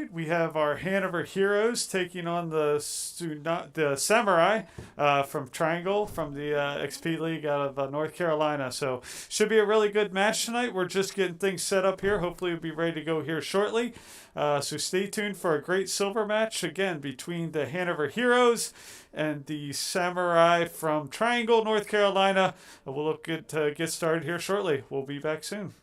tonight. We have our Hanover Heroes taking on the Samurai from Triangle from the XP League out of North Carolina. So should be a really good match tonight. We're just getting things set up here. Hopefully we'll be ready to go here shortly. So stay tuned for a great silver match again between the Hanover Heroes and the Samurai from Triangle, North Carolina. We'll look good to get started here shortly. We'll be back soon.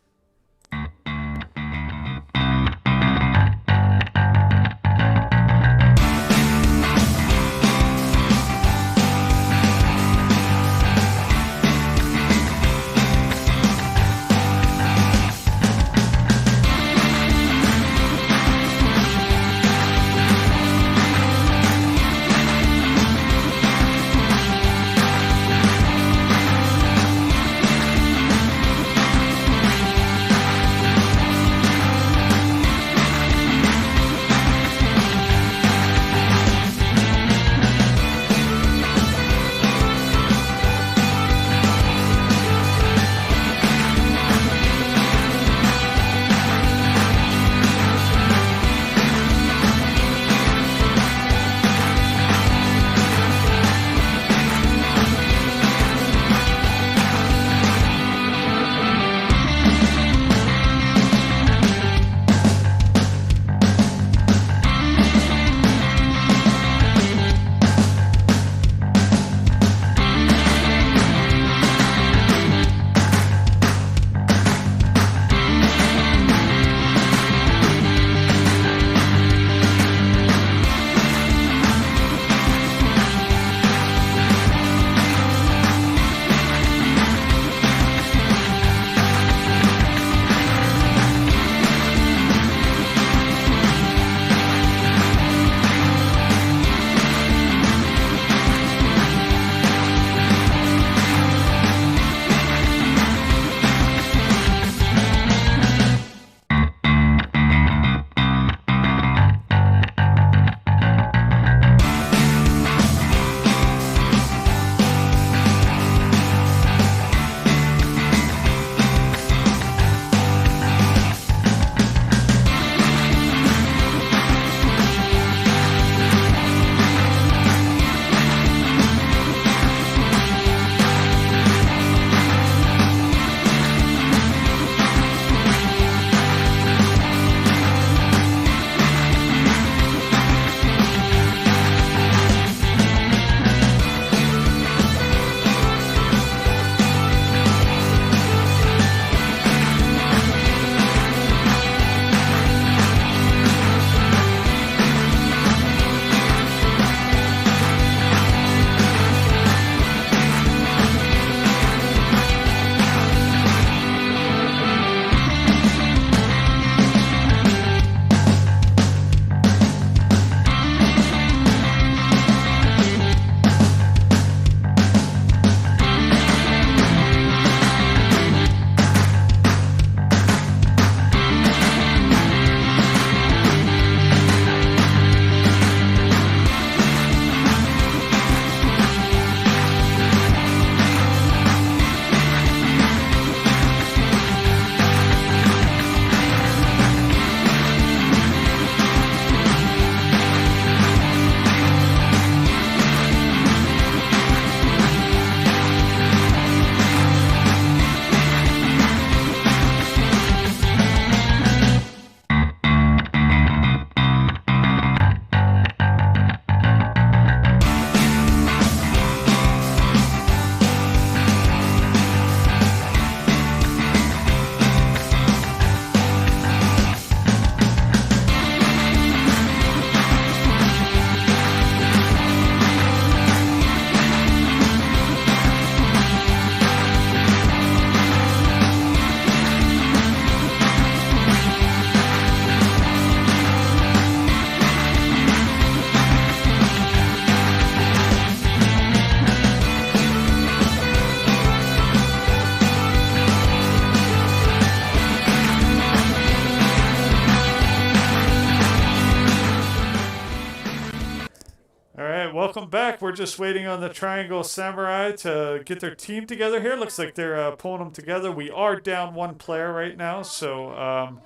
welcome back. We're just waiting on the Triangle Samurai to get their team together here. Looks like they're pulling them together. We are down one player right now, so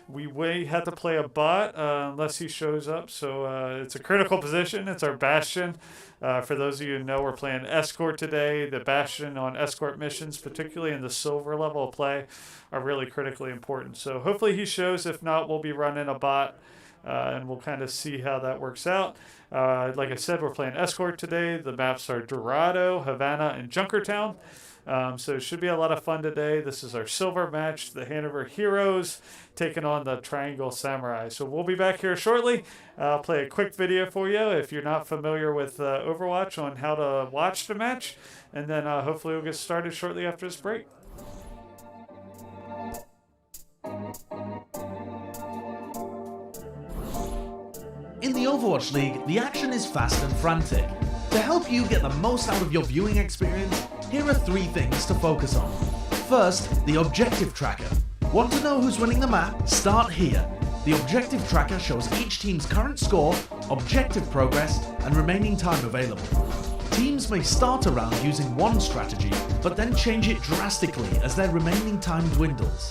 We may have to play a bot unless he shows up. So it's a critical position. It's our Bastion. For those of you who know, we're playing Escort today. The Bastion on Escort missions, particularly in the silver level of play, are really critically important. So hopefully he shows. If not, we'll be running a bot. And we'll kind of see how that works out. Like I said, we're playing Escort today. The maps are Dorado, Havana, and Junkertown. So it should be a lot of fun today. This is our silver match, the Hanover Heroes taking on the Triangle Samurai. So we'll be back here shortly. I'll play a quick video for you if you're not familiar with Overwatch on how to watch the match. And then hopefully we'll get started shortly after this break. In the Overwatch League, the action is fast and frantic. To help you get the most out of your viewing experience, here are 3 things to focus on. First, the objective tracker. Want to know who's winning the map? Start here. The objective tracker shows each team's current score, objective progress, and remaining time available. Teams may start a round using one strategy, but then change it drastically as their remaining time dwindles.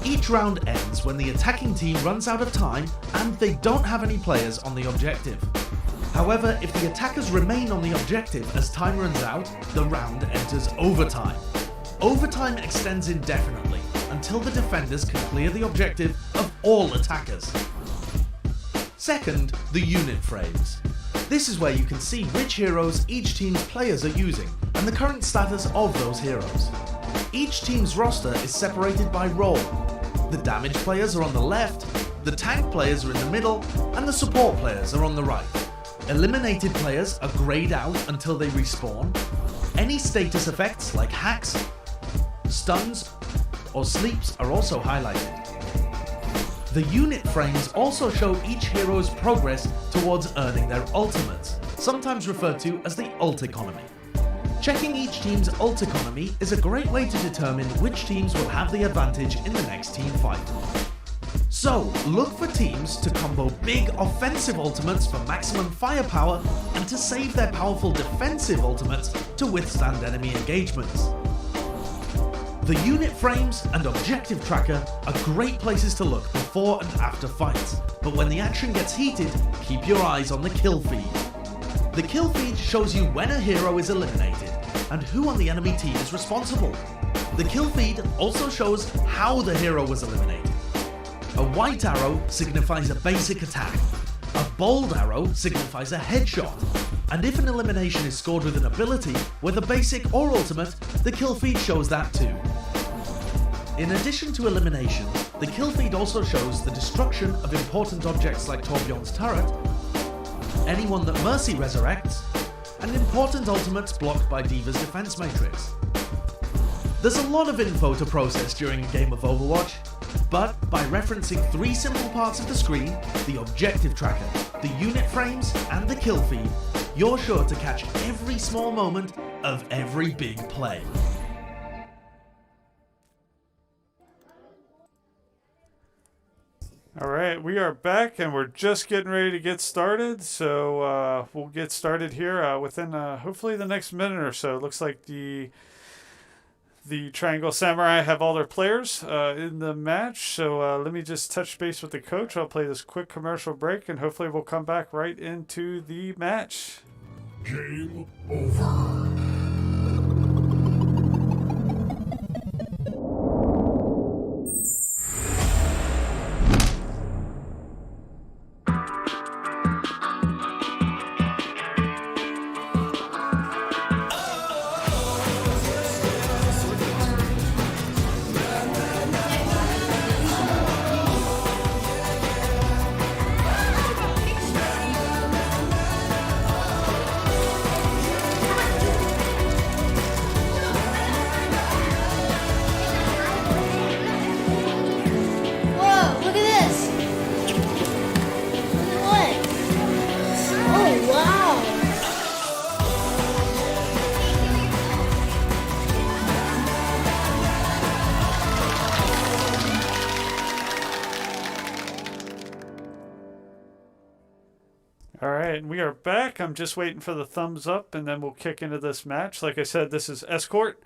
Each round ends when the attacking team runs out of time and they don't have any players on the objective. However, if the attackers remain on the objective as time runs out, the round enters overtime. Overtime extends indefinitely until the defenders can clear the objective of all attackers. Second, the unit frames. This is where you can see which heroes each team's players are using and the current status of those heroes. Each team's roster is separated by role. The damage players are on the left, the tank players are in the middle, and the support players are on the right. Eliminated players are greyed out until they respawn. Any status effects like hacks, stuns, or sleeps are also highlighted. The unit frames also show each hero's progress towards earning their ultimates, sometimes referred to as the ult economy. Checking each team's ult economy is a great way to determine which teams will have the advantage in the next team fight. So, look for teams to combo big offensive ultimates for maximum firepower and to save their powerful defensive ultimates to withstand enemy engagements. The unit frames and objective tracker are great places to look before and after fights, but when the action gets heated, keep your eyes on the kill feed. The kill feed shows you when a hero is eliminated and who on the enemy team is responsible. The kill feed also shows how the hero was eliminated. A white arrow signifies a basic attack. A bold arrow signifies a headshot. And if an elimination is scored with an ability, whether basic or ultimate, the kill feed shows that too. In addition to elimination, the kill feed also shows the destruction of important objects like Torbjorn's turret, anyone that Mercy resurrects, and important ultimates blocked by D.Va's defense matrix. There's a lot of info to process during a game of Overwatch, but by referencing 3 simple parts of the screen, the objective tracker, the unit frames, and the kill feed, you're sure to catch every small moment of every big play. All right, we are back and we're just getting ready to get started. So we'll get started here within hopefully the next minute or so. It looks like the Triangle Samurai have all their players in the match. So let me just touch base with the coach. I'll play this quick commercial break and hopefully we'll come back right into the match. Game over. And we are back. I'm just waiting for the thumbs up and then we'll kick into this match. Like I said, this is Escort.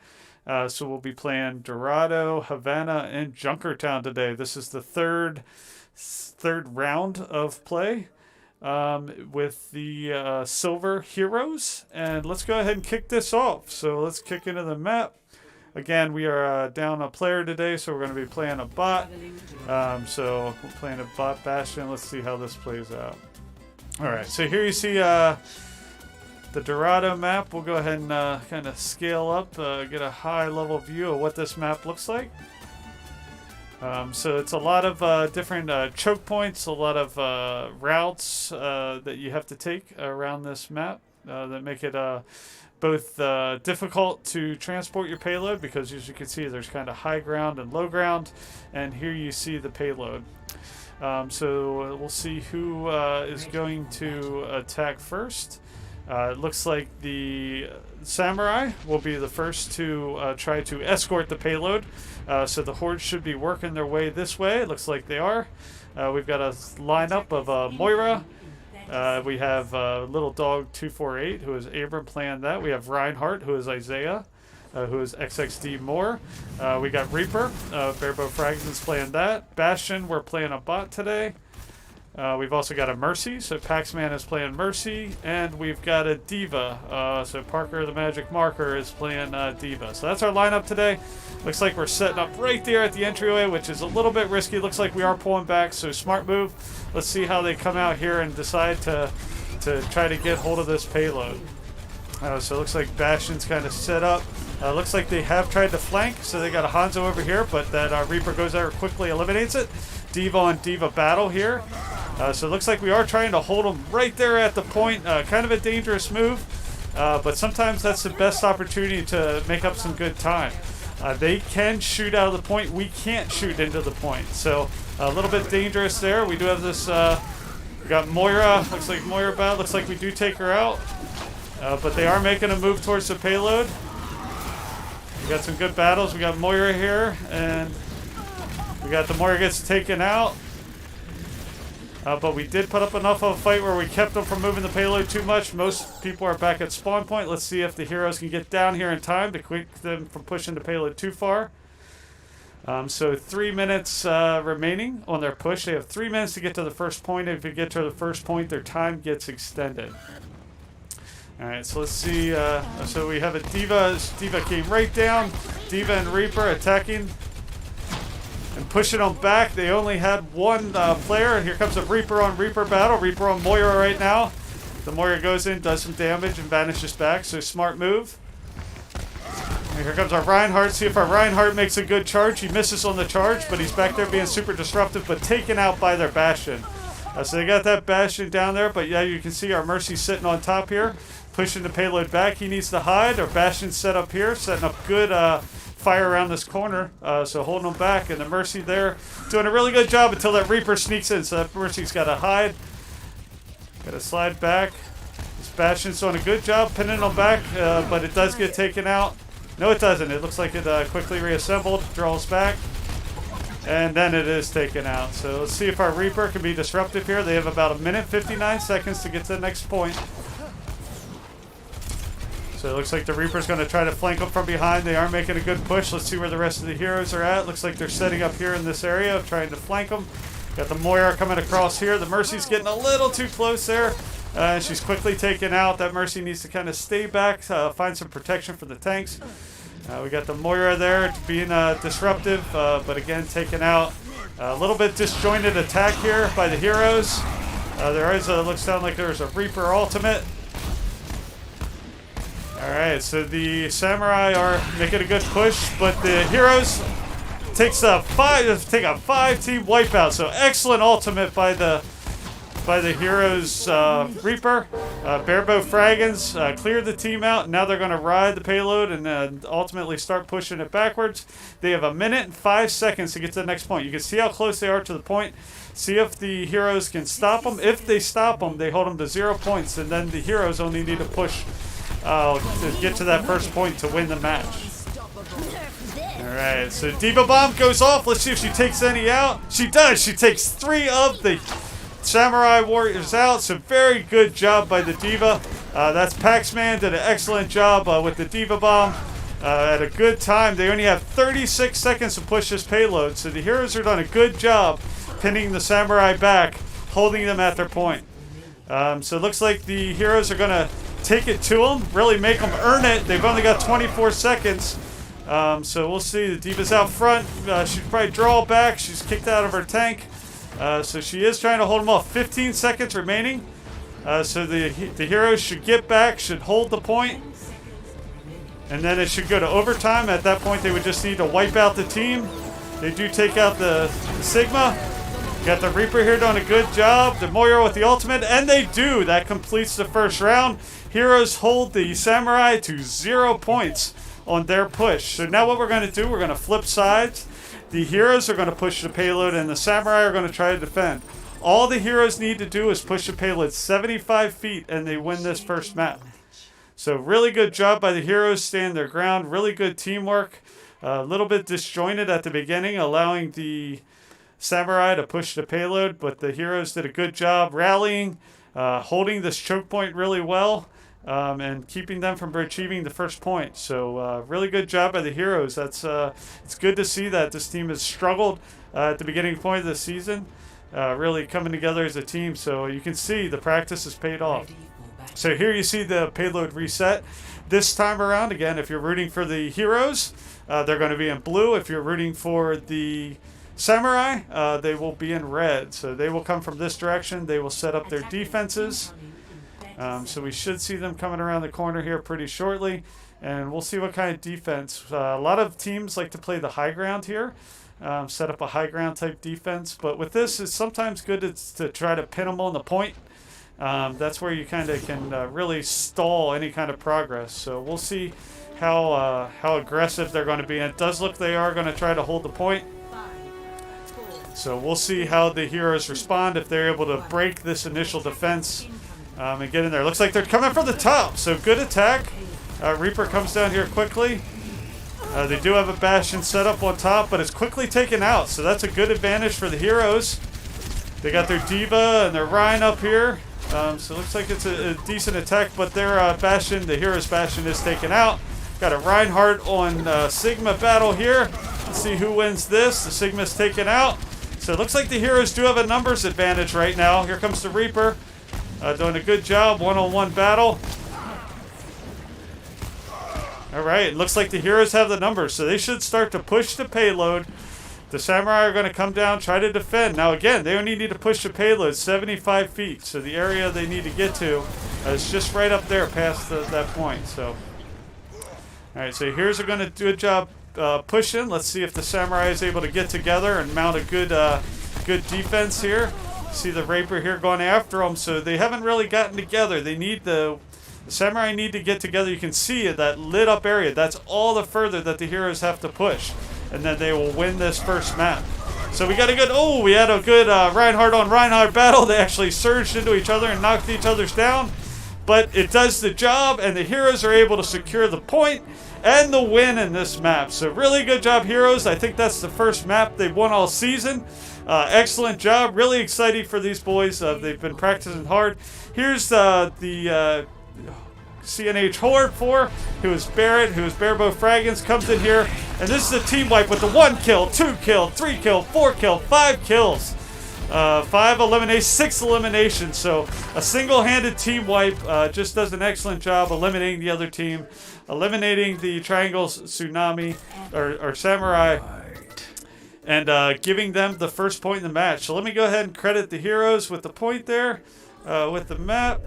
So we'll be playing Dorado, Havana, and Junkertown today. This is the third round of play with the Silver Heroes. And let's go ahead and kick this off. So let's kick into the map. Again, we are down a player today, so we're going to be playing a bot. So we're playing a bot Bastion. Let's see how this plays out. All right, so here you see the Dorado map. We'll go ahead and kind of scale up, get a high-level view of what this map looks like. So it's a lot of different choke points, a lot of routes that you have to take around this map that make it both difficult to transport your payload, because as you can see there's kind of high ground and low ground, and here you see the payload. So we'll see who is going to attack first. It looks like the Samurai will be the first to try to escort the payload. So the Horde should be working their way this way. It looks like they are. We've got a lineup of Moira. We have Little Dog 248, who is Abram playing that. We have Reinhardt, who is Isaiah, who is XXD Moore. We got Reaper, Barebow Fragments playing that. Bastion, we're playing a bot today. We've also got a Mercy, so Paxman is playing Mercy, and we've got a Diva. So Parker the Magic Marker is playing Diva. So that's our lineup today. Looks like we're setting up right there at the entryway, which is a little bit risky. Looks like we are pulling back, so smart move. Let's see how they come out here and decide to try to get hold of this payload. So it looks like Bastion's kind of set up. Looks like they have tried to flank, so they got a Hanzo over here, but that Reaper goes there, quickly eliminates it. Diva on Diva battle here. So it looks like we are trying to hold them right there at the point. Kind of a dangerous move, but sometimes that's the best opportunity to make up some good time. They can shoot out of the point. We can't shoot into the point. So a little bit dangerous there. We do have this, we got Moira. Looks like Moira battle. Looks like we do take her out. But they are making a move towards the payload. We got some good battles. We got Moira here, and we got the Moira gets taken out. But we did put up enough of a fight where we kept them from moving the payload too much. Most people are back at spawn point. Let's see if the heroes can get down here in time to keep them from pushing the payload too far. So 3 minutes remaining on their push. They have 3 minutes to get to the first point. If you get to the first point, their time gets extended. All right, so let's see. So we have a Diva. Diva came right down. Diva and Reaper attacking and pushing them back. They only had one player. Here comes a Reaper on Reaper battle. Reaper on Moira right now. The Moira goes in, does some damage, and vanishes back. So smart move. And here comes our Reinhardt. See if our Reinhardt makes a good charge. He misses on the charge, but he's back there being super disruptive, but taken out by their Bastion. So they got that Bastion down there, but yeah, you can see our Mercy sitting on top here, pushing the payload back. He needs to hide. Our Bastion's set up here, setting up good fire around this corner, so holding them back, and the Mercy there doing a really good job until that Reaper sneaks in, so that Mercy's got to hide. Got to slide back. This Bastion's doing a good job pinning them back, but it does get taken out. No, it doesn't. It looks like it quickly reassembled, draws back, and then it is taken out. So let's see if our Reaper can be disruptive here. They have about 1 minute 59 seconds to get to the next point. So it looks like the Reaper's going to try to flank them from behind. They are making a good push. Let's see where the rest of the heroes are at. Looks like they're setting up here in this area, trying to flank them. Got the Moira coming across here. The Mercy's getting a little too close there. She's quickly taken out. That Mercy needs to kind of stay back, find some protection for the tanks. We got the Moira there being disruptive, but again taken out. A little bit disjointed attack here by the heroes. There is looks down like there's a Reaper ultimate. Alright, so the Samurai are making a good push, but the heroes take a 5-team wipeout. So excellent ultimate by the heroes Reaper. Barebow Fragments cleared the team out. Now they're going to ride the payload and ultimately start pushing it backwards. They have 1 minute and 5 seconds to get to the next point. You can see how close they are to the point. See if the heroes can stop them. If they stop them, they hold them to 0 points, and then the heroes only need to push to get to that first point to win the match. Alright, so Diva Bomb goes off. Let's see if she takes any out. She does. She takes 3 of the Samurai Warriors out. So very good job by the Diva. That's Paxman did an excellent job with the Diva Bomb. at a good time. They only have 36 seconds to push this payload, so the heroes are doing a good job pinning the samurai back, holding them at their point. So it looks like the heroes are going to take it to them, really make them earn it. They've only got 24 seconds. So we'll see. The D.Va's out front. She'd probably draw back. She's kicked out of her tank. So she is trying to hold them off. 15 seconds remaining. So the heroes should get back, should hold the point. And then it should go to overtime. At that point, they would just need to wipe out the team. They do take out the Sigma. Got the Reaper here doing a good job. The Moira with the ultimate, and they do. That completes the first round. Heroes hold the Samurai to 0 points on their push. So now what we're going to do, we're going to flip sides. The heroes are going to push the payload, and the Samurai are going to try to defend. All the heroes need to do is push the payload 75 feet, and they win this first map. So really good job by the heroes, stand their ground. Really good teamwork. A little bit disjointed at the beginning, allowing the Samurai to push the payload, but the heroes did a good job rallying, holding this choke point really well, and keeping them from achieving the first point. So really good job by the heroes. It's good to see that this team has struggled at the beginning point of the season, really coming together as a team. So you can see the practice has paid off. So here you see the payload reset. This time around, again, if you're rooting for the heroes, they're going to be in blue. If you're rooting for the Samurai, they will be in red. So they will come from this direction. They will set up their defenses. So we should see them coming around the corner here pretty shortly. And we'll see what kind of defense. A lot of teams like to play the high ground here. Set up a high ground type defense. But with this, it's sometimes good to try to pin them on the point. That's where you kind of can really stall any kind of progress. So we'll see how aggressive they're going to be. And it does look they are going to try to hold the point. So we'll see how the heroes respond, if they're able to break this initial defense and get in there. Looks like they're coming from the top, so good attack. Reaper comes down here quickly. They do have a Bastion set up on top, but it's quickly taken out, so that's a good advantage for the heroes. They got their D.Va and their Rein up here, so it looks like it's a decent attack, but their Bastion, the hero's Bastion, is taken out. Got a Reinhardt on Sigma battle here. Let's see who wins this. The Sigma's taken out. So it looks like the heroes do have a numbers advantage right now. Here comes the Reaper. Doing a good job. One-on-one battle. Alright, it looks like the heroes have the numbers. So they should start to push the payload. The Samurai are going to come down, try to defend. Now again, they only need to push the payload 75 feet. So the area they need to get to is just right up there past that point. So, alright, so heroes are going to do a job pushing. Let's see if the Samurai is able to get together and mount a good defense here. See the Reaper here going after them, so they haven't really gotten together. They need the Samurai need to get together. You can see that lit up area. That's all the further that the heroes have to push, and then they will win this first map. So we got a good, we had a good Reinhardt on Reinhardt battle. They actually surged into each other and knocked each other's down, but it does the job, and the heroes are able to secure the point and the win in this map. So really good job, heroes. I think that's the first map they've won all season. Excellent job. Really exciting for these boys. They've been practicing hard. Here's the CNH Horde 4, who is Barrett, who is Barebow Fraggins, comes in here. And this is a team wipe with the 1 kill, 2 kill, 3 kill, 4 kill, 5 kills. 5 eliminations, 6 eliminations. So a single-handed team wipe just does an excellent job eliminating the other team, eliminating the Triangle's Tsunami or Samurai, and giving them the first point in the match. So let me go ahead and credit the heroes with the point there, with the map,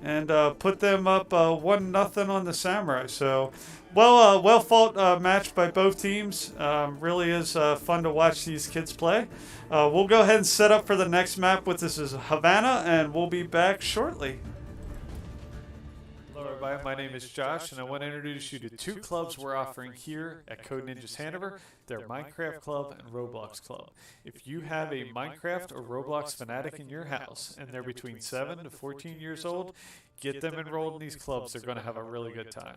and put them up 1-0 on the Samurai. So well fought match by both teams. Really is fun to watch these kids play. We'll go ahead and set up for the next map, which is Havana, and we'll be back shortly. Hello everybody, my name is Josh, and I want to introduce you to 2 clubs we're offering here at Code Ninjas Hanover. They're Minecraft Club and Roblox Club. If you have a Minecraft or Roblox fanatic in your house, and they're between 7 to 14 years old, get them enrolled in these clubs. They're going to have a really good time.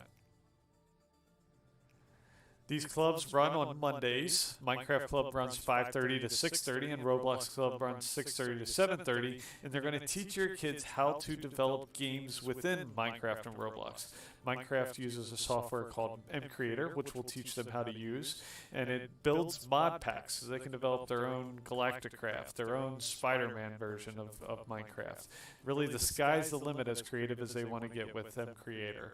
These clubs run on Mondays. Minecraft Club runs 5:30 to 6:30, and Roblox Club runs 6:30 to 7:30. And they're going to teach your kids how to develop games within Minecraft and Roblox. Minecraft uses a software called MCreator, which will teach them how to use, and it builds mod packs so they can develop their own Galacticraft, their own Spider-Man version of Minecraft. Really, the sky's the limit as creative as they want to get with MCreator.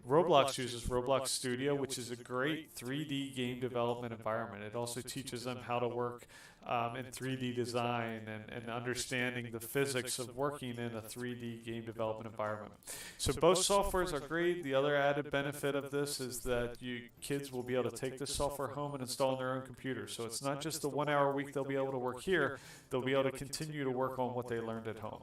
Roblox uses Roblox Studio, which is a great 3D game development environment. It also teaches them how to work in 3D design and understanding the physics of working in a 3D game development environment. So both softwares are great. The other added benefit of this is that you kids will be able to take this software home and install on their own computer. So it's not just the 1 hour a week they'll be able to work here. They'll be able to continue to work on what they learned at home.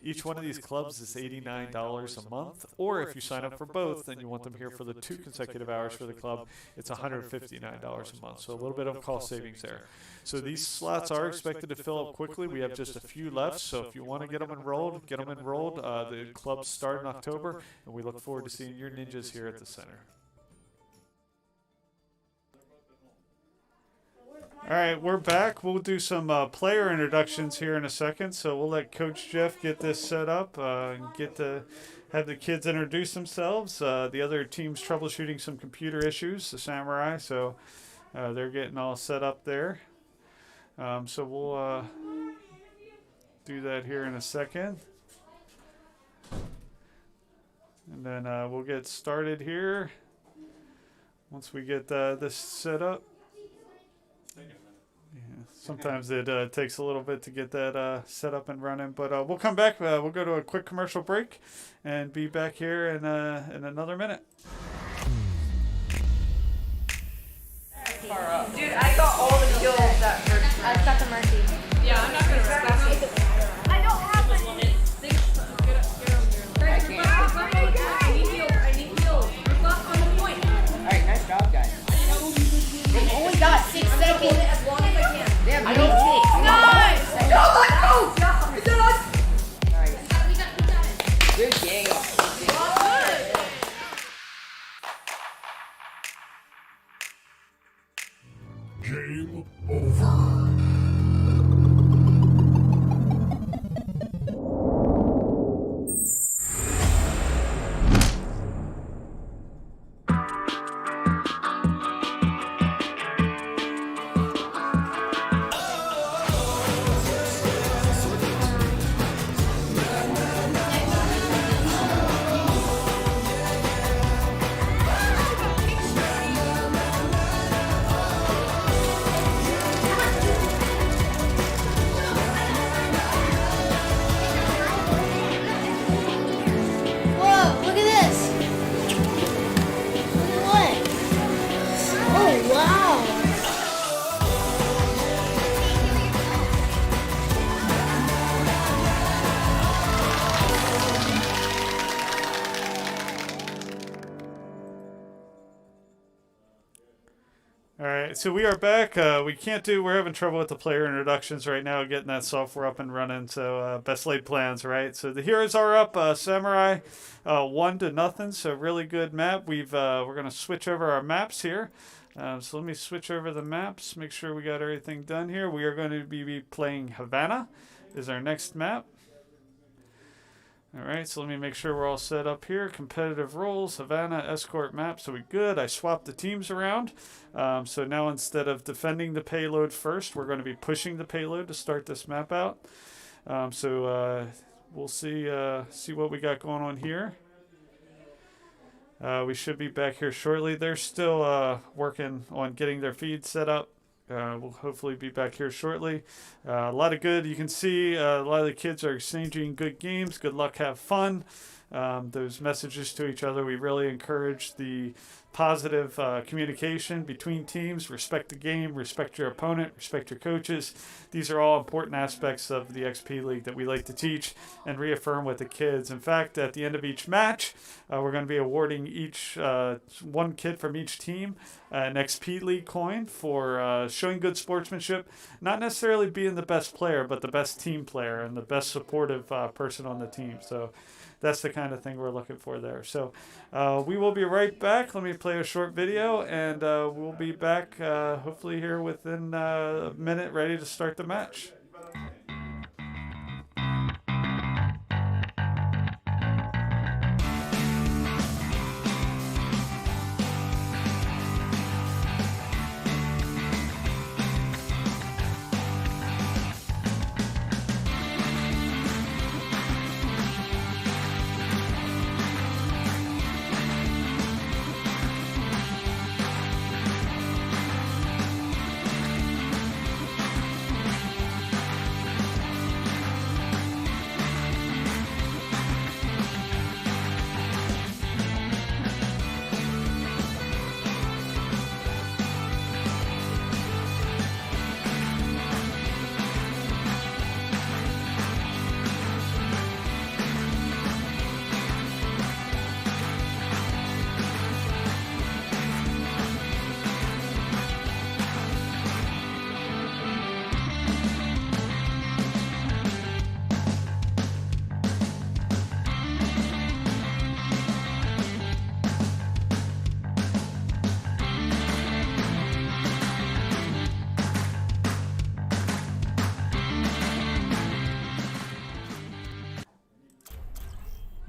Each one of these clubs is $89 a month, or if you sign up for both and you want them here for the 2 consecutive hours for the club, it's $159 a month. So a little bit of cost savings there. So these slots are expected to fill up quickly. We have just a few left, so if you want to get them enrolled, get them enrolled. The clubs start in October, and we look forward to seeing your ninjas here at the center. All right, we're back. We'll do some player introductions here in a second, so we'll let Coach Jeff get this set up and have the kids introduce themselves. The other team's troubleshooting some computer issues, the Samurai, so they're getting all set up there. So we'll do that here in a second. And then we'll get started here once we get this set up. Yeah, sometimes it takes a little bit to get that set up and running, but we'll come back. We'll go to a quick commercial break and be back here in another minute. Dude, I got all the kills that hurt. I've got the mercy. Yeah, I'm not gonna respect it. I don't have it. I need heals. We're not on the point. Alright, nice job, guys. They only got 6 seconds. As long as I can. Damn, I you need 6. No, let go! Is that us? Nice. Good game. Game over. Whoa, look at this. Look at what? Oh, wow. All right, so we are back. We're having trouble with the player introductions right now, getting that software up and running. So best laid plans, right? So the heroes are up. Samurai, 1-0. So really good map. We're gonna switch over our maps here. So let me switch over the maps. Make sure we got everything done here. We are going to be playing Havana. Is our next map. All right, so let me make sure we're all set up here. Competitive roles, Havana, escort map. So we good. I swapped the teams around. So now instead of defending the payload first, we're going to be pushing the payload to start this map out. We'll see what we got going on here. We should be back here shortly. They're still working on getting their feed set up. We'll hopefully be back here shortly. A lot of good. You can see a lot of the kids are exchanging good games. Good luck, have fun. Those messages to each other. We really encourage the positive communication between teams. Respect the game, respect your opponent, respect your coaches. These are all important aspects of the XP League that we like to teach and reaffirm with the kids. In fact, at the end of each match, we're going to be awarding each one kid from each team an XP League coin for showing good sportsmanship, not necessarily being the best player, but the best team player and the best supportive person on the team. So That's the kind of thing we're looking for there. So we will be right back. Let me play a short video, and we'll be back hopefully here within a minute, ready to start the match.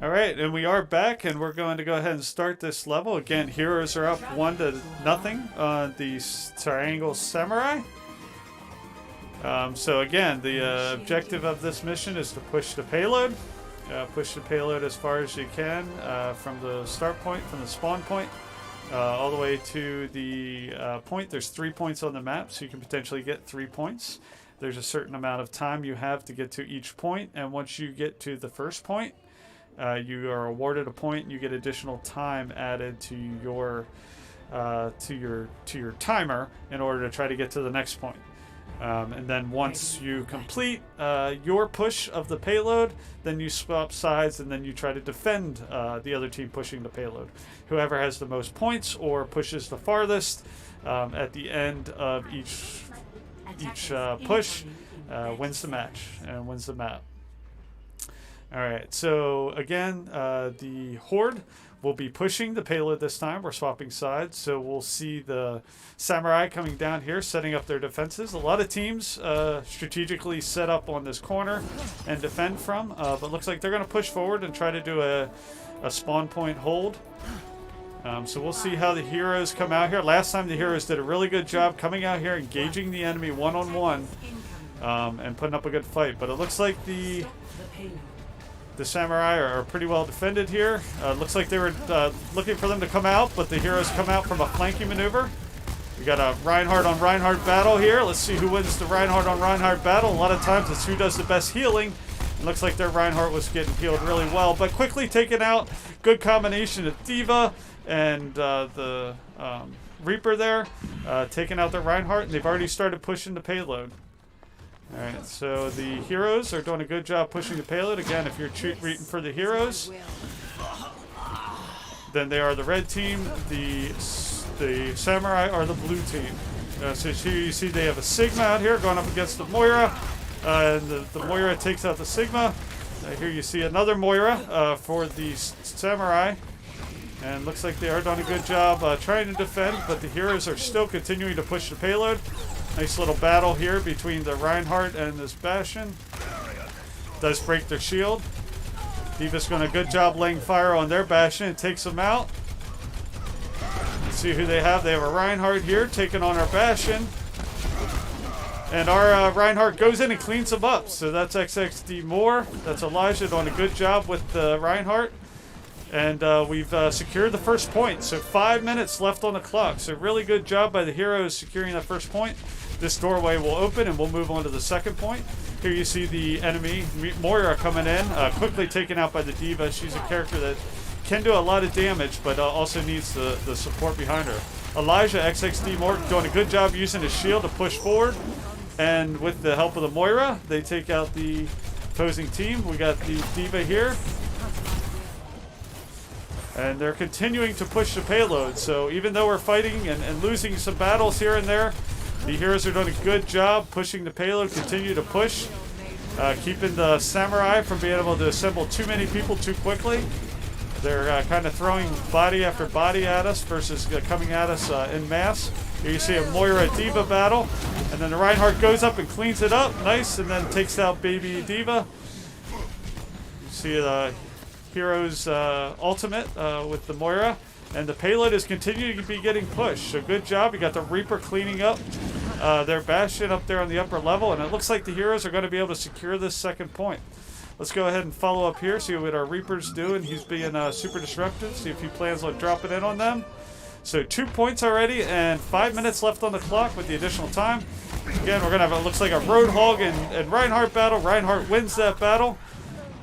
All right, and we are back, and we're going to go ahead and start this level. Again, heroes are up 1-0 on the Triangle Samurai. So again, the objective of this mission is to push the payload. Push the payload as far as you can from the start point, from the spawn point, all the way to the point. There's 3 points on the map, so you can potentially get 3 points. There's a certain amount of time you have to get to each point, and once you get to the first point, you are awarded a point, and you get additional time added to your timer in order to try to get to the next point. And then once you complete your push of the payload, then you swap sides, and then you try to defend the other team pushing the payload. Whoever has the most points or pushes the farthest at the end of each push wins the match and wins the map. All right, so again, the Horde will be pushing the payload this time. We're swapping sides, so we'll see the Samurai coming down here, setting up their defenses. A lot of teams strategically set up on this corner and defend from, but looks like they're going to push forward and try to do a spawn point hold. So we'll see how the heroes come out here. Last time the heroes did a really good job coming out here, engaging the enemy one-on-one, and putting up a good fight. But it looks like the Samurai are pretty well defended here. Looks like they were looking for them to come out, but the heroes come out from a flanking maneuver. We got a Reinhardt on Reinhardt battle here. Let's see who wins the Reinhardt on Reinhardt battle. A lot of times it's who does the best healing. It looks like their Reinhardt was getting healed really well, but quickly taken out. Good combination of D.Va and the Reaper there, taking out the Reinhardt, and they've already started pushing the payload. Alright, so the heroes are doing a good job pushing the payload. Again, if you're rooting for the heroes, then they are the red team. The Samurai are the blue team. So here you see they have a Sigma out here going up against the Moira. And the Moira takes out the Sigma. Here you see another Moira for the Samurai. And looks like they are doing a good job trying to defend, but the heroes are still continuing to push the payload. Nice little battle here between the Reinhardt and this Bastion. Does break their shield. D.Va's doing a good job laying fire on their Bastion and takes them out. Let's see who they have. They have a Reinhardt here taking on our Bastion. And our Reinhardt goes in and cleans them up. So that's XXD Moore. That's Elijah doing a good job with the Reinhardt. And we've secured the first point. So 5 minutes left on the clock. So really good job by the heroes securing that first point. This doorway will open and we'll move on to the second point. Here you see the enemy, Moira, coming in, quickly taken out by the D.Va. She's a character that can do a lot of damage, but also needs the support behind her. Elijah, XXD Moore, doing a good job using his shield to push forward. And with the help of the Moira, they take out the opposing team. We got the D.Va here. And they're continuing to push the payload. So even though we're fighting and losing some battles here and there, the heroes are doing a good job pushing the payload, continue to push. keeping the samurai from being able to assemble too many people too quickly. They're kind of throwing body after body at us versus coming at us en masse. Here you see a Moira Diva battle, and then the Reinhardt goes up and cleans it up, nice, and then takes out baby Diva. You see the Hero's ultimate with the Moira, and the payload is continuing to be getting pushed. So good job. You got the Reaper cleaning up their Bastion up there on the upper level, and it looks like the Heroes are going to be able to secure this second point. Let's go ahead and follow up here, see what our Reaper's doing. He's being super disruptive, see if he plans on dropping in on them. So 2 points already, and 5 minutes left on the clock with the additional time. Again, we're going to have, it looks like a Roadhog and Reinhardt battle. Reinhardt wins that battle,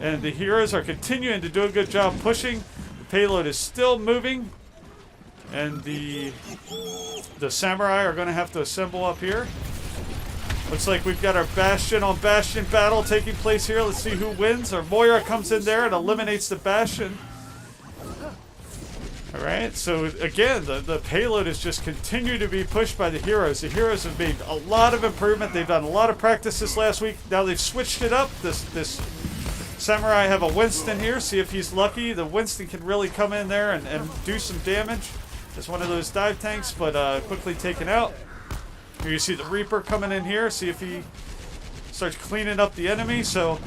and the Heroes are continuing to do a good job pushing. The payload is still moving, and the Samurai are going to have to assemble up here. Looks like we've got our Bastion on Bastion battle taking place here. Let's see who wins. Our Moira comes in there and eliminates the Bastion. Alright, so again, the payload is just continued to be pushed by the Heroes. The Heroes have made a lot of improvement. They've done a lot of practice this last week. Now they've switched it up. This Samurai have a Winston here. See if he's lucky. The Winston can really come in there and do some damage. It's one of those dive tanks, but quickly taken out. Here you see the Reaper coming in here. See if he starts cleaning up the enemy. So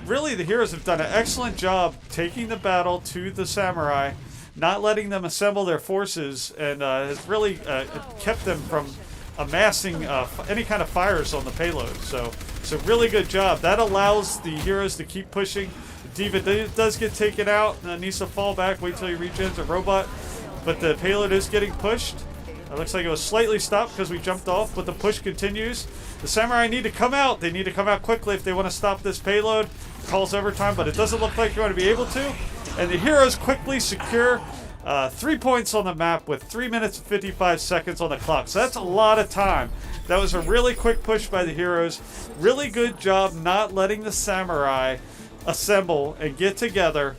really the Heroes have done an excellent job taking the battle to the Samurai, not letting them assemble their forces, and has really kept them from amassing any kind of fires on the payload. So really good job. That allows the Heroes to keep pushing. Diva does get taken out. Needs to fall back. Wait till he regens a robot. But the payload is getting pushed. It looks like it was slightly stopped because we jumped off, but the push continues. The Samurai need to come out. They need to come out quickly if they want to stop this payload. Calls overtime, but it doesn't look like you're going to be able to. And the Heroes quickly secure 3 points on the map with 3 minutes and 55 seconds on the clock. So that's a lot of time. That was a really quick push by the Heroes. Really good job not letting the Samurai assemble and get together.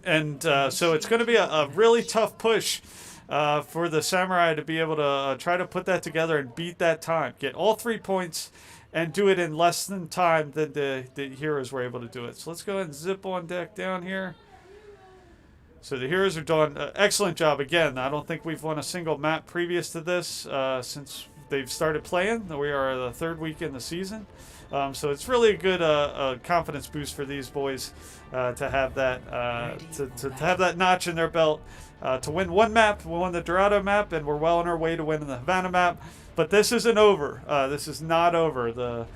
And so it's going to be a really tough push for the Samurai to be able to try to put that together and beat that time. Get all 3 points and do it in less than time than the Heroes were able to do it. So let's go ahead and zip on deck down here. So the Heroes are doing an excellent job. Again, I don't think we've won a single map previous to this since they've started playing. We are the third week in the season. So it's really a good confidence boost for these boys to have that to have that notch in their belt. To win one map, we won the Dorado map, and we're well on our way to winning the Havana map. But this isn't over. This is not over.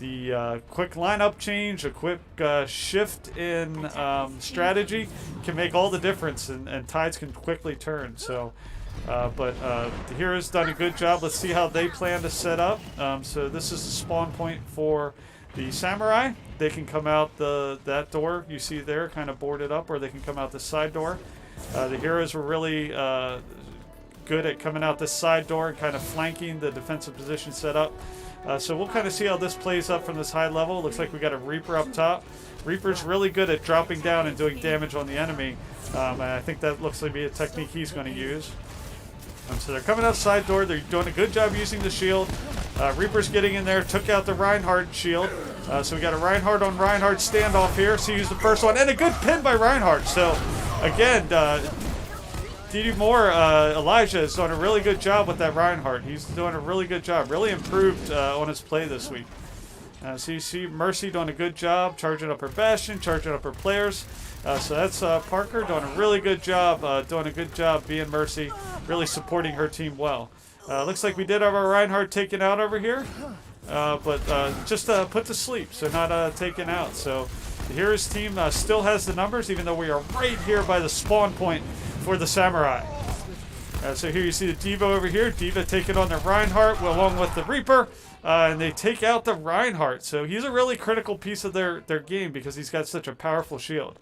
The quick lineup change, a quick shift in strategy can make all the difference, and tides can quickly turn. So, but the Heroes done a good job. Let's see how they plan to set up. So this is the spawn point for the Samurai. They can come out that door you see there, kind of boarded up, or they can come out the side door. The Heroes were really good at coming out this side door and kind of flanking the defensive position set up. So we'll kind of see how this plays up from this high level. Looks like we got a Reaper up top. Reaper's really good at dropping down and doing damage on the enemy. And I think that looks like be a technique he's going to use. So they're coming out side door. They're doing a good job using the shield. Reaper's getting in there, took out the Reinhardt shield. So we got a Reinhardt on Reinhardt standoff here. So he used the first one, and a good pin by Reinhardt. So again, D.D. Moore, Elijah is doing a really good job with that Reinhardt. He's doing a really good job. Really improved on his play this week. So you see Mercy doing a good job, charging up her Bastion, charging up her players. So that's Parker doing a really good job, being Mercy, really supporting her team well. Looks like we did have our Reinhardt taken out over here, but just put to sleep, so not taken out. So the Heroes team still has the numbers, even though we are right here by the spawn point for the Samurai. So here you see the Diva over here. Diva taking on the Reinhardt along with the Reaper, and they take out the Reinhardt. So he's a really critical piece of their game because he's got such a powerful shield.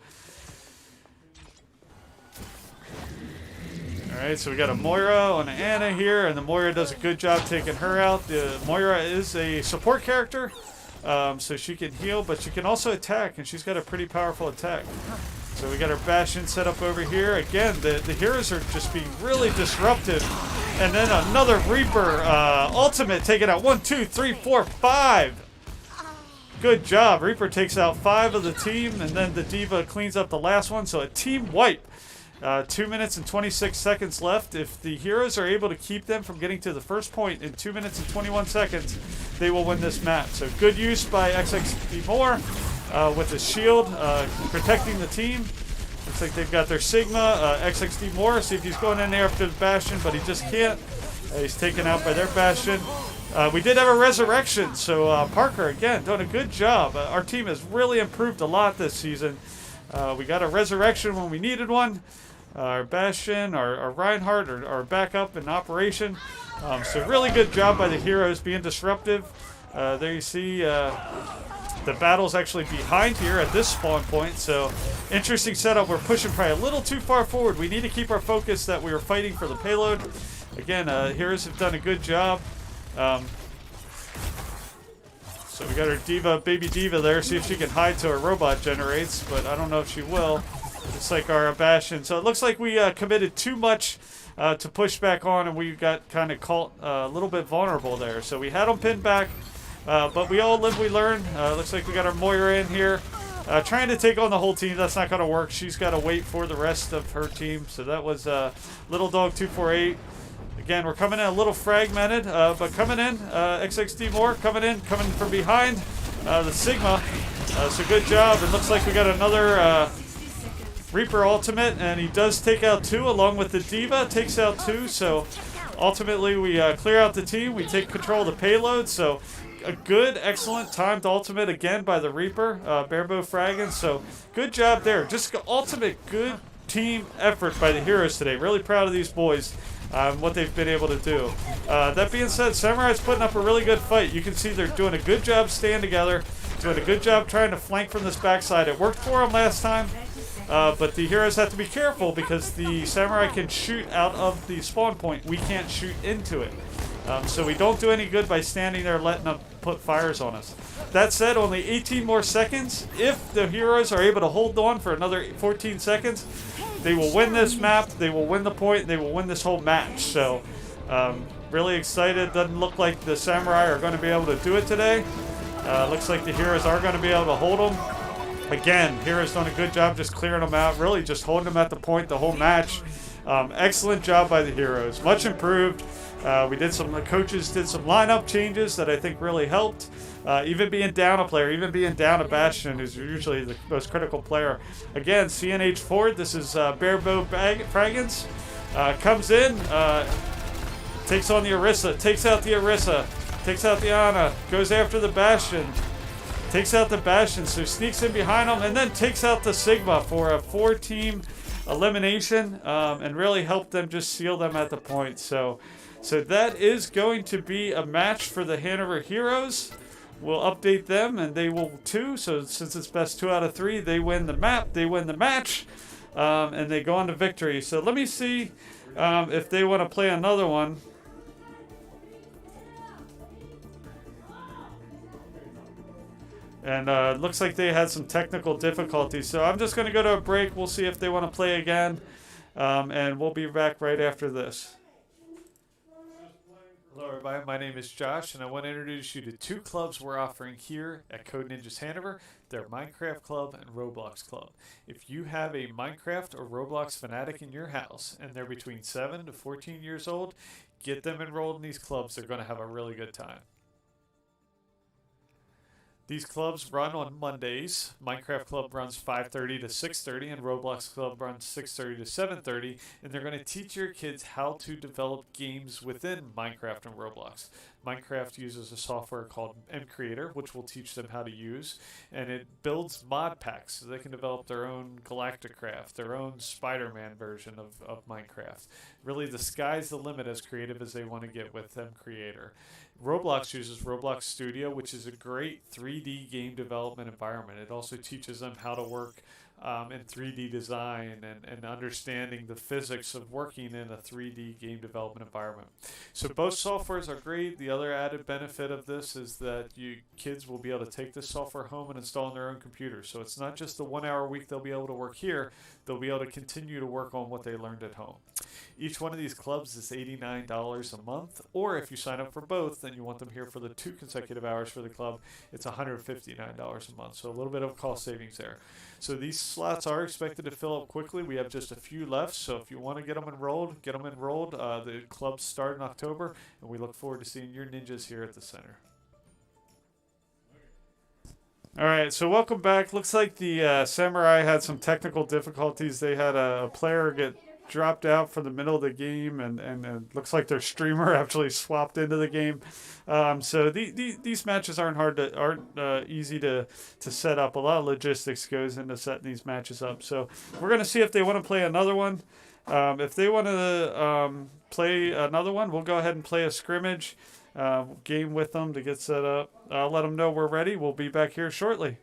Alright, so we got a Moira on Anna here, and the Moira does a good job taking her out. The Moira is a support character, so she can heal, but she can also attack, and she's got a pretty powerful attack. So we got our Bastion set up over here. Again, the Heroes are just being really disruptive. And then another Reaper ultimate taking out 1, 2, 3, 4, 5. Good job. Reaper takes out 5 of the team, and then the D.Va cleans up the last one. So a team wipe. 2 minutes and 26 seconds left. If the Heroes are able to keep them from getting to the first point in 2 minutes and 21 seconds, they will win this map. So good use by XXD Moore with his shield, protecting the team. Looks like they've got their Sigma. XXD Moore, see if he's going in there after the Bastion, but he just can't. He's taken out by their Bastion. We did have a resurrection, so Parker, again, doing a good job. Our team has really improved a lot this season. We got a resurrection when we needed one. Our Bastion, our Reinhardt are back up in operation. So really good job by the Heroes being disruptive. There you see the battle's actually behind here at this spawn point. So interesting setup. We're pushing probably a little too far forward. We need to keep our focus that we are fighting for the payload. Again, Heroes have done a good job. So we got our D.Va, baby D.Va there. See if she can hide till her robot generates, but I don't know if she will. Just like our Bastion. So it looks like we committed too much to push back on, and we got kind of caught a little bit vulnerable there. So we had them pinned back, but we all live, we learn. Looks like we got our Moira in here. Trying to take on the whole team. That's not going to work. She's got to wait for the rest of her team. So that was Little Dog 248. Again, we're coming in a little fragmented, but coming in. XXD Moore coming from behind the Sigma. So good job. It looks like we got another Reaper ultimate, and he does take out 2 along with the D.Va. Takes out 2, so ultimately we clear out the team. We take control of the payload, so a good, excellent timed ultimate again by the Reaper. Barebow fragging, so good job there. Just ultimate good team effort by the Heroes today. Really proud of these boys. What they've been able to do. That being said, Samurai's putting up a really good fight. You can see they're doing a good job staying together, doing a good job trying to flank from this backside. It worked for them last time, but the Heroes have to be careful because the Samurai can shoot out of the spawn point. We can't shoot into it. So we don't do any good by standing there letting them put fires on us. That said, only 18 more seconds. If the Heroes are able to hold on for another 14 seconds, they will win this map, they will win the point, they will win this whole match. So, really excited. Doesn't look like the Samurai are going to be able to do it today. Looks like the Heroes are going to be able to hold them. Again, Heroes done a good job just clearing them out, really just holding them at the point the whole match. Excellent job by the Heroes. Much improved. The coaches did some lineup changes that I think really helped. Even being down a player, even being down a Bastion, who's usually the most critical player. Again, CNH Ford, this is Barebow Fraggins. Comes in, takes on the Orisa, takes out the Orisa, takes out the Ana, goes after the Bastion, takes out the Bastion, so sneaks in behind them, and then takes out the Sigma for a 4-team elimination, and really helped them just seal them at the point. So that is going to be a match for the Hanover Heroes. We'll update them, and they will too. So since it's best 2 out of 3, they win the map, they win the match, and they go on to victory. So let me see if they want to play another one. And it looks like they had some technical difficulties. So I'm just going to go to a break. We'll see if they want to play again, and we'll be back right after this. Hello everybody, my name is Josh, and I want to introduce you to 2 clubs we're offering here at Code Ninjas Hanover. They're Minecraft Club and Roblox Club. If you have a Minecraft or Roblox fanatic in your house, and they're between 7 to 14 years old, get them enrolled in these clubs. They're going to have a really good time. These clubs run on Mondays. Minecraft Club runs 5:30 to 6:30, and Roblox Club runs 6:30 to 7:30. And they're going to teach your kids how to develop games within Minecraft and Roblox. Minecraft uses a software called MCreator, which will teach them how to use, and it builds mod packs so they can develop their own Galacticraft, their own Spider-Man version of Minecraft. Really, the sky's the limit as creative as they want to get with MCreator. Roblox uses Roblox Studio, which is a great 3D game development environment. It also teaches them how to work in 3D design and understanding the physics of working in a 3D game development environment. So both softwares are great. The other added benefit of this is that you kids will be able to take this software home and install on their own computer. So it's not just the 1 hour a week they'll be able to work here. They'll be able to continue to work on what they learned at home. Each one of these clubs is $89 a month, or if you sign up for both and you want them here for the 2 consecutive hours for the club, it's $159 a month. So a little bit of cost savings there. So these slots are expected to fill up quickly. We have just a few left, so if you want to get them enrolled, get them enrolled. The clubs start in October, and we look forward to seeing your ninjas here at the center. All right, so welcome back. Looks like the Samurai had some technical difficulties. They had a player get dropped out from the middle of the game, and it looks like their streamer actually swapped into the game. So these matches aren't easy to set up. A lot of logistics goes into setting these matches up. So we're gonna see if they want to play another one. If they want to play another one, we'll go ahead and play a scrimmage game with them to get set up. I'll let them know we're ready. We'll be back here shortly.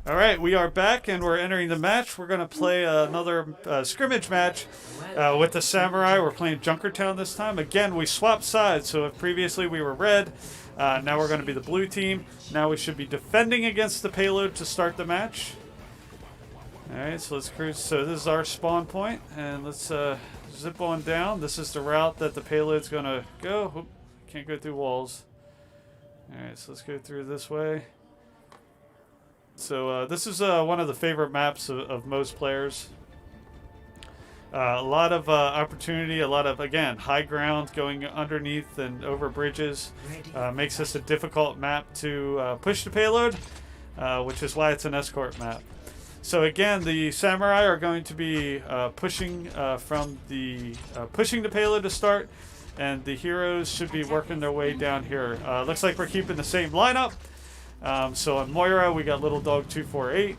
All right, we are back and we're entering the match. We're going to play another scrimmage match with the Samurai. We're playing Junkertown this time. Again, we swapped sides. So if previously we were red, now we're going to be the blue team. Now we should be defending against the payload to start the match. All right, so let's cruise. So this is our spawn point, and let's zip on down. This is the route that the payload's going to go. Oop, can't go through walls. All right, so let's go through this way. So this is one of the favorite maps of most players. A lot of opportunity, a lot of, again, high ground going underneath and over bridges. Makes this a difficult map to push the payload, which is why it's an escort map. So again, the Samurai are going to be pushing the payload to start, and the heroes should be working their way down here. Looks like we're keeping the same lineup. So on Moira, we got Little Dog 248.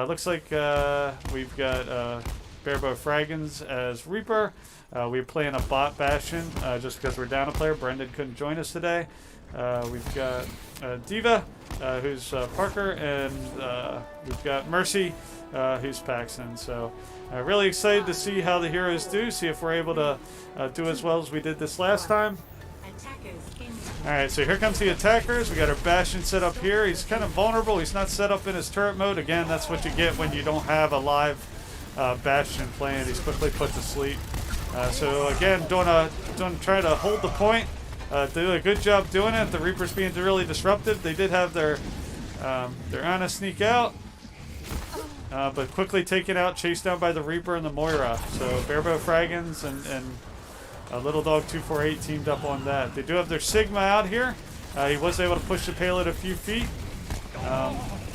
Looks like we've got Barebow Fraggins as Reaper. We're playing a bot Bastion just because we're down a player. Brendan couldn't join us today. We've got Diva, who's Parker, and we've got Mercy, who's Paxton. So really excited to see how the heroes do, see if we're able to do as well as we did this last time. Alright, so here comes the attackers. We got our Bastion set up here. He's kind of vulnerable. He's not set up in his turret mode. Again, that's what you get when you don't have a live Bastion playing. He's quickly put to sleep. So again, trying to hold the point. They did a good job doing it. The Reaper's being really disruptive. They did have their Ana sneak out, but quickly taken out, chased down by the Reaper and the Moira. So Barebow Fraggins and Little Dog 248 teamed up on that. They do have their Sigma out here. He was able to push the payload a few feet,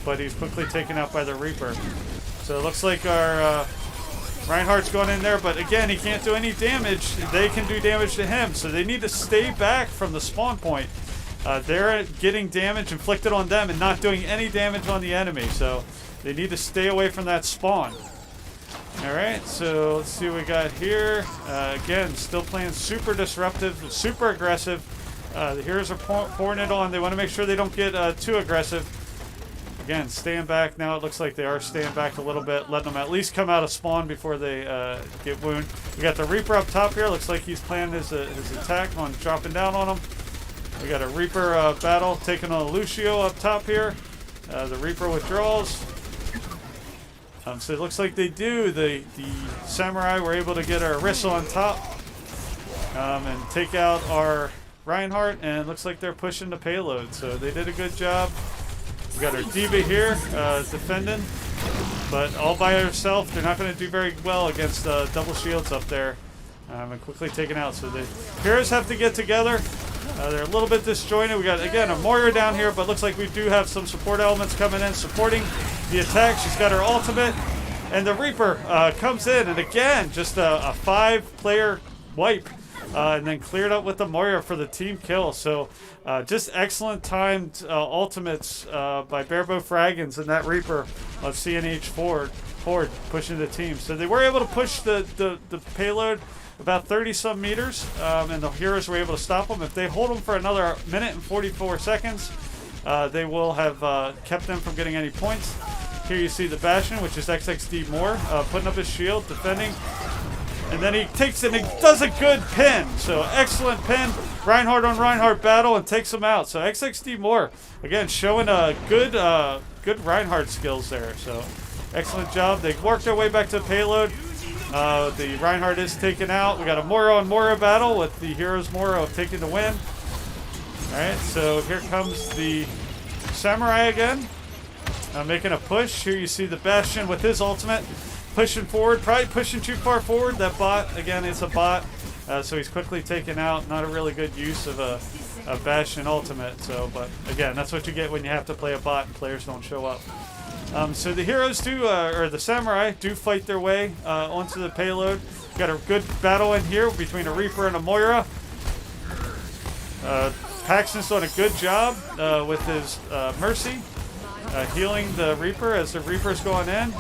but he's quickly taken out by the Reaper. So it looks like our Reinhardt's going in there, but again, he can't do any damage. They can do damage to him, so they need to stay back from the spawn point. They're getting damage inflicted on them and not doing any damage on the enemy, so they need to stay away from that spawn. Alright, so let's see what we got here. Again, still playing super disruptive, super aggressive. The heroes are pouring it on. They want to make sure they don't get too aggressive. Again, staying back. Now it looks like they are staying back a little bit, letting them at least come out of spawn before they get wounded. We got the Reaper up top here. Looks like he's planning his attack on dropping down on them. We got a Reaper battle taking on Lucio up top here. The Reaper withdraws. So it looks like they do. The Samurai were able to get our Orisa on top and take out our Reinhardt, and it looks like they're pushing the payload. So they did a good job. We got our D.Va here defending, but all by herself, they're not going to do very well against double shields up there. And quickly taken out. So the heroes have to get together. They're a little bit disjointed. We got, again, a Moira down here, but looks like we do have some support elements coming in, supporting the attack. She's got her ultimate. And the Reaper comes in, and again, just a 5-player wipe. And then cleared up with the Moira for the team kill. So just excellent timed ultimates by Barebow Fraggins and that Reaper of CNH forward pushing the team. So they were able to push the payload about 30-some meters, and the heroes were able to stop them. If they hold them for another minute and 44 seconds, they will have kept them from getting any points. Here you see the Bastion, which is XXD Moore, putting up his shield, defending. And then he takes it and he does a good pin. So excellent pin. Reinhardt on Reinhardt battle and takes him out. So XXD Moore, again, showing good Reinhardt skills there. So excellent job. They worked their way back to the payload. The Reinhardt is taken out. We got a Moira on Moira battle with the heroes Moira taking the win. Alright, so here comes the Samurai again. Making a push. Here you see the Bastion with his ultimate. Pushing forward, probably pushing too far forward. That bot, again, it's a bot. So he's quickly taken out. Not a really good use of a Bastion ultimate. So, but again, that's what you get when you have to play a bot and players don't show up. So the heroes do, or the Samurai do fight their way onto the payload. Got a good battle in here between a Reaper and a Moira. Paxton's done a good job with his Mercy, healing the Reaper as the Reaper's going in.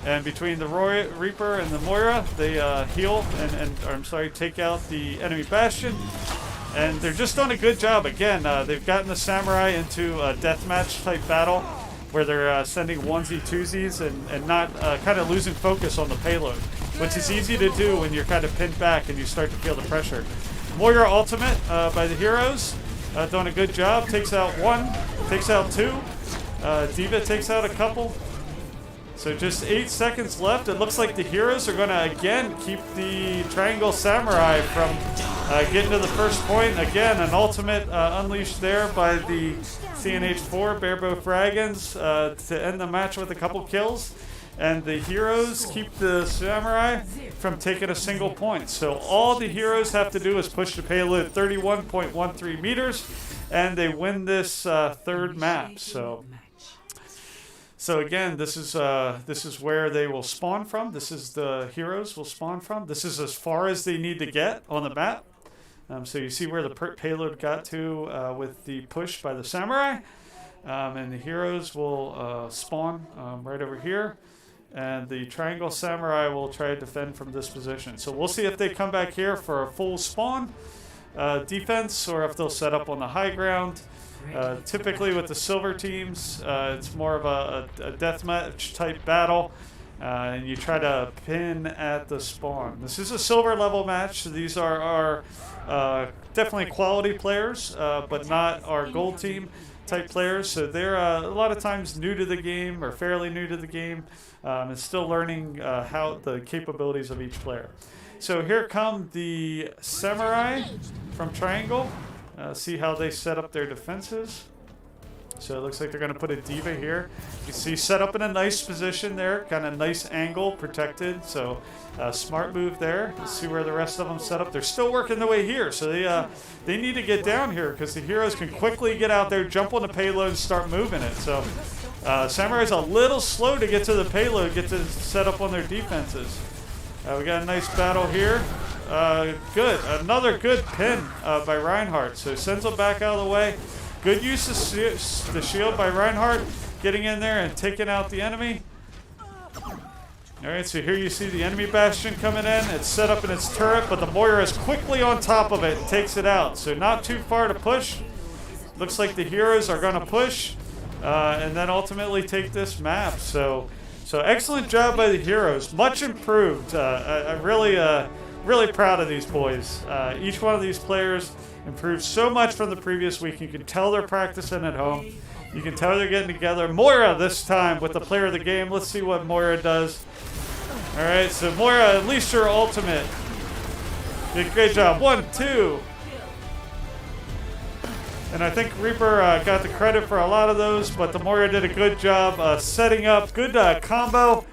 And between the Reaper and the Moira, they heal and take out the enemy Bastion. And they're just doing a good job. Again, they've gotten the Samurai into a deathmatch type battle where they're sending onesie-twosies and not kind of losing focus on the payload, which is easy to do when you're kind of pinned back and you start to feel the pressure. Moira ultimate by the heroes, doing a good job. Takes out one, takes out two. D.Va takes out a couple. So just 8 seconds left. It looks like the heroes are going to, again, keep the Triangle Samurai from getting to the first point. Again, an ultimate unleashed there by the CNH4, Barebow Fraggins, to end the match with a couple kills. And the heroes keep the Samurai from taking a single point. So all the heroes have to do is push the payload 31.13 meters, and they win this third map. So again, this is where they will spawn from. This is the heroes will spawn from. This is as far as they need to get on the map. So you see where the payload got to with the push by the Samurai. And the heroes will spawn right over here. And the Triangle Samurai will try to defend from this position. So we'll see if they come back here for a full spawn defense or if they'll set up on the high ground. Typically with the silver teams, it's more of a deathmatch type battle, and you try to pin at the spawn. This is a silver level match, so these are definitely quality players, but not our gold team type players. So they're a lot of times new to the game or fairly new to the game, and still learning how the capabilities of each player. So here come the Samurai from Triangle. See how they set up their defenses. So it looks like they're going to put a D.Va here. You can see set up in a nice position there, kind of nice angle, protected. So smart move there. Let's see where the rest of them set up. They're still working their way here, so they need to get down here because the heroes can quickly get out there, jump on the payload, and start moving it. So Samurai's a little slow to get to the payload, get to set up on their defenses. We got a nice battle here. Good. Another good pin by Reinhardt. So sends him back out of the way. Good use of the shield by Reinhardt, getting in there and taking out the enemy. Alright, so here you see the enemy Bastion coming in. It's set up in its turret, but the Moira is quickly on top of it and takes it out. So not too far to push. Looks like the heroes are going to push and then ultimately take this map. So excellent job by the heroes. Much improved. I really really proud of these boys. Each one of these players improved so much from the previous week. You can tell they're practicing at home. You can tell they're getting together. Moira this time with the player of the game. Let's see what Moira does. All right, so Moira, unleash your ultimate. Did a great job. 1, 2. And I think Reaper got the credit for a lot of those, but the Moira did a good job setting up. Good combo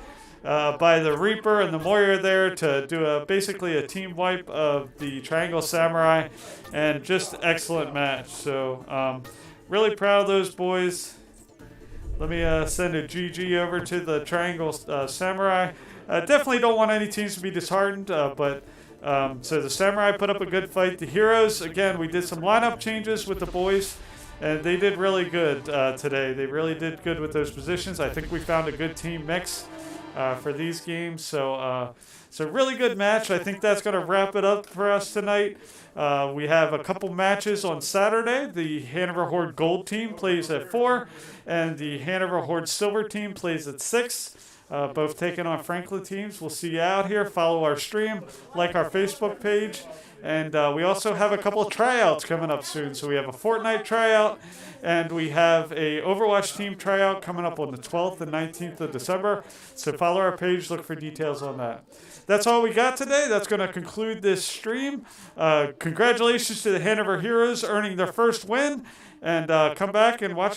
by the Reaper and the Moira there to do basically a team wipe of the Triangle Samurai, and just excellent match. So really proud of those boys. Let me send a GG over to the Triangle Samurai. Definitely don't want any teams to be disheartened, but so the Samurai put up a good fight. The Heroes, again, we did some lineup changes with the boys, and they did really good today. They really did good with those positions. I think we found a good team mix for these games. So really good match. I think that's going to wrap it up for us tonight. We have a couple matches on Saturday. The Hanover Horde Gold team plays at 4, and the Hanover Horde Silver team plays at 6. Both taking on Franklin teams. We'll see you out here. Follow our stream, like our Facebook page, and we also have a couple of tryouts coming up soon. So we have a Fortnite tryout, and we have a Overwatch team tryout coming up on the 12th and 19th of December. So follow our page, look for details on that. That's all we got today. That's going to conclude this stream. Congratulations to the Hanover Heroes earning their first win, and come back and watch